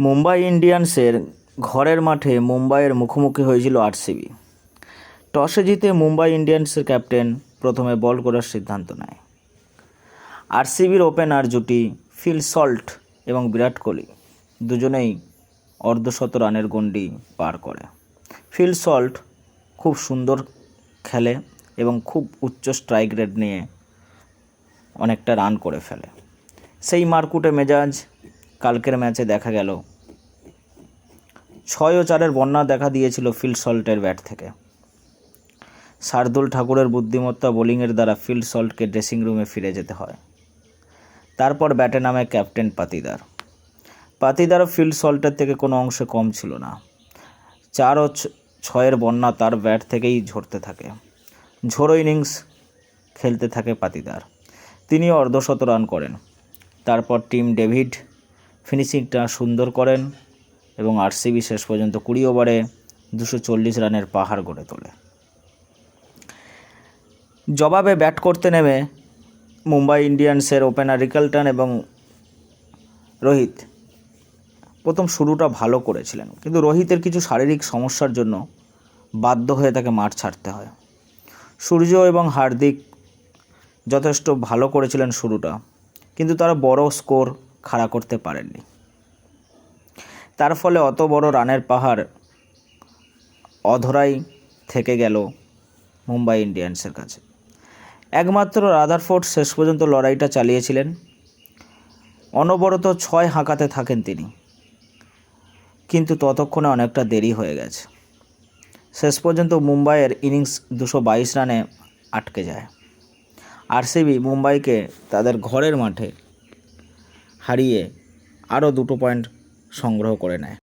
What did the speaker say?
মুম্বাই ইন্ডিয়ান্সের ঘরের মাঠে মুম্বাইয়ের মুখোমুখি হয়েছিল আরসিবি। টসে জিতে মুম্বাই ইন্ডিয়ান্সের ক্যাপ্টেন প্রথমে বল করার সিদ্ধান্ত নেয়। আরসিবির ওপেনার জুটি ফিল সল্ট এবং বিরাট কোহলি দুজনেই অর্ধশত রানের গণ্ডি পার করে। ফিল সল্ট খুব সুন্দর খেলে এবং খুব উচ্চ স্ট্রাইক রেট নিয়ে অনেকটা রান করে ফেলে। সেই মারকুটে মেজাজ কালকের ম্যাচে দেখা গেল। 6-4 বন্যা দেখা দিয়েছিল ফিল সল্টের ব্যাট থেকে। শার্দুল ঠাকুরের বুদ্ধিমত্তা বোলিংয়ের দ্বারা ফিল সল্টকে ড্রেসিং রুমে ফিরে যেতে হয়। তারপর ব্যাটে নামে ক্যাপ্টেন পাতিদারও ফিল সল্টের থেকে কোনো অংশে কম ছিল না। 4 ও 6 বন্যা তার ব্যাট থেকেই ঝরতে থাকে। ঝোড়ো ইনিংস খেলতে থাকে পাতিদার। তিনিও অর্ধশত রান করেন। তারপর টিম ডেভিড ফিনিশিংটা সুন্দর করেন এবং আরসিবি শেষ পর্যন্ত 20 ওভারে 240 রানের পাহাড় গড়ে তোলে। জবাবে ব্যাট করতে নেমে মুম্বাই ইন্ডিয়ান্সের ওপেনার রিকালটন এবং রোহিত প্রথম শুরুটা ভালো করেছিলেন, কিন্তু রোহিতের কিছু শারীরিক সমস্যার জন্য বাধ্য হয়ে তাকে মাঠ ছাড়তে হয়। সূর্য এবং হার্দিক যথেষ্ট ভালো করেছিলেন শুরুটা, কিন্তু তারা বড় স্কোর খাড়া করতে পারেননি। তার ফলে অত বড় রানের পাহাড় অধরাই থেকে গেল মুম্বাই ইন্ডিয়ান্সের কাছে। একমাত্র রাদারফোর্ড শেষ পর্যন্ত লড়াইটা চালিয়েছিলেন। অনবরত 6 হাঁকাতে থাকেন তিনি, কিন্তু ততক্ষণে অনেকটা দেরি হয়ে গেছে। শেষ পর্যন্ত মুম্বাইয়ের ইনিংস 222 রানে আটকে যায়। আরসিবি মুম্বাইকে তাদের ঘরের মাঠে হারিয়ে আরও 2 পয়েন্ট সংগ্রহ করে নেয়।